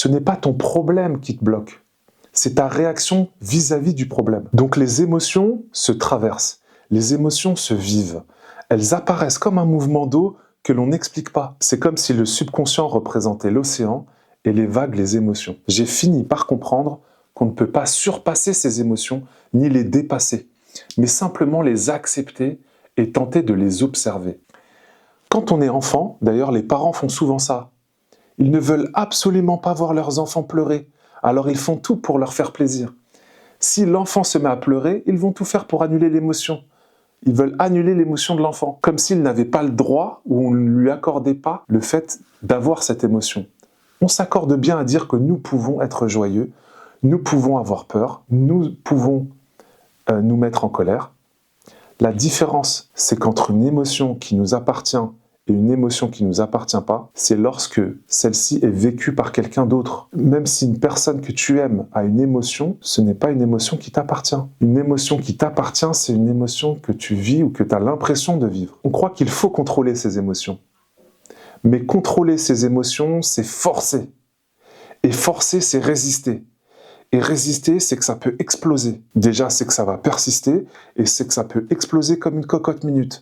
Ce n'est pas ton problème qui te bloque. C'est ta réaction vis-à-vis du problème. Donc les émotions se traversent, les émotions se vivent. Elles apparaissent comme un mouvement d'eau que l'on n'explique pas. C'est comme si le subconscient représentait l'océan et les vagues les émotions. J'ai fini par comprendre qu'on ne peut pas surpasser ces émotions ni les dépasser, mais simplement les accepter et tenter de les observer. Quand on est enfant, d'ailleurs les parents font souvent ça, ils ne veulent absolument pas voir leurs enfants pleurer, alors ils font tout pour leur faire plaisir. Si l'enfant se met à pleurer, ils vont tout faire pour annuler l'émotion. Ils veulent annuler l'émotion de l'enfant, comme s'il n'avait pas le droit ou on ne lui accordait pas le fait d'avoir cette émotion. On s'accorde bien à dire que nous pouvons être joyeux, nous pouvons avoir peur, nous pouvons nous mettre en colère. La différence, c'est qu'entre une émotion qui nous appartient et une émotion qui ne nous appartient pas, c'est lorsque celle-ci est vécue par quelqu'un d'autre. Même si une personne que tu aimes a une émotion, ce n'est pas une émotion qui t'appartient. Une émotion qui t'appartient, c'est une émotion que tu vis ou que tu as l'impression de vivre. On croit qu'il faut contrôler ses émotions. Mais contrôler ses émotions, c'est forcer. Et forcer, c'est résister. Et résister, c'est que ça peut exploser. Déjà, c'est que ça va persister, et c'est que ça peut exploser comme une cocotte minute.